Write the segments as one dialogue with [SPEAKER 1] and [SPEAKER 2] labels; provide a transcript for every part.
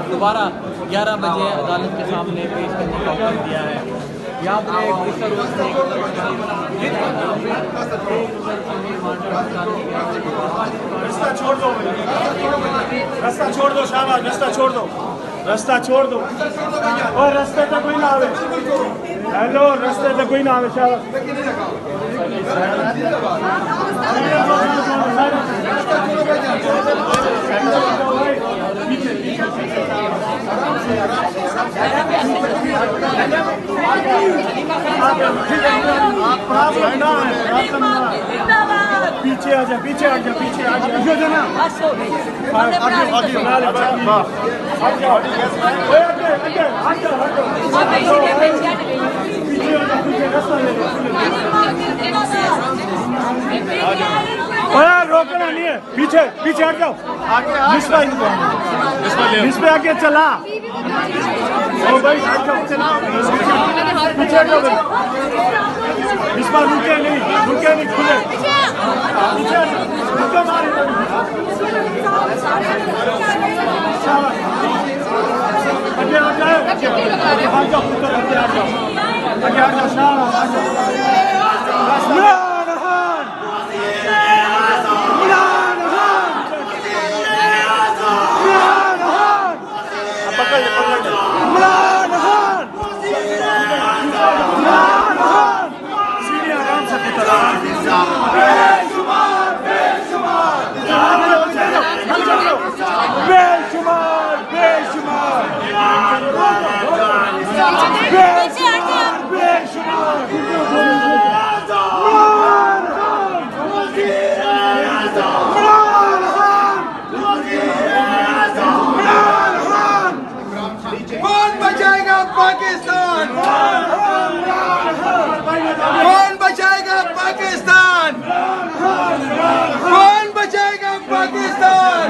[SPEAKER 1] दोबारा 11 बजे अदालत के सामने पेश करने का हुक्म दिया है। याद रहे
[SPEAKER 2] रास्ता छोड़ दो, रास्ता छोड़ दो, शाबाश, रास्ता छोड़ दो, रास्ता छोड़ दो। और रास्ते पे कोई ना आवे। हेलो, रास्ते पे कोई ना आवे, शाबाश। पीछे आ जा, पीछे हट जा, पीछे आ जा, जो ना रोकना नहीं है, पीछे पीछे हट जाओ, इस पे आगे चला। ओ भाई हट जाओ, चला पीछे हट जाओ भाई, इस बार रुके नहीं, खुले पीछे रुके मारे। आगे हट जाओ, हट जाओ, आगे हट जाओ, शाबाश।
[SPEAKER 3] कौन बचाएगा पाकिस्तान? कौन बचाएगा पाकिस्तान? कौन बचाएगा पाकिस्तान?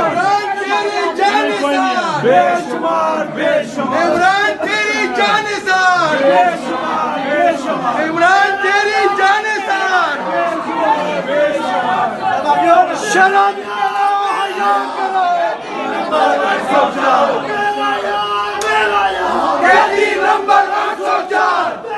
[SPEAKER 3] इमरान तेरी जानिसार,
[SPEAKER 2] बेशुमार बेशुमार,
[SPEAKER 3] इमरान तेरी जानिसार, इमरान तेरी जानिसार।
[SPEAKER 2] शर्म
[SPEAKER 3] कैदी नंबर 804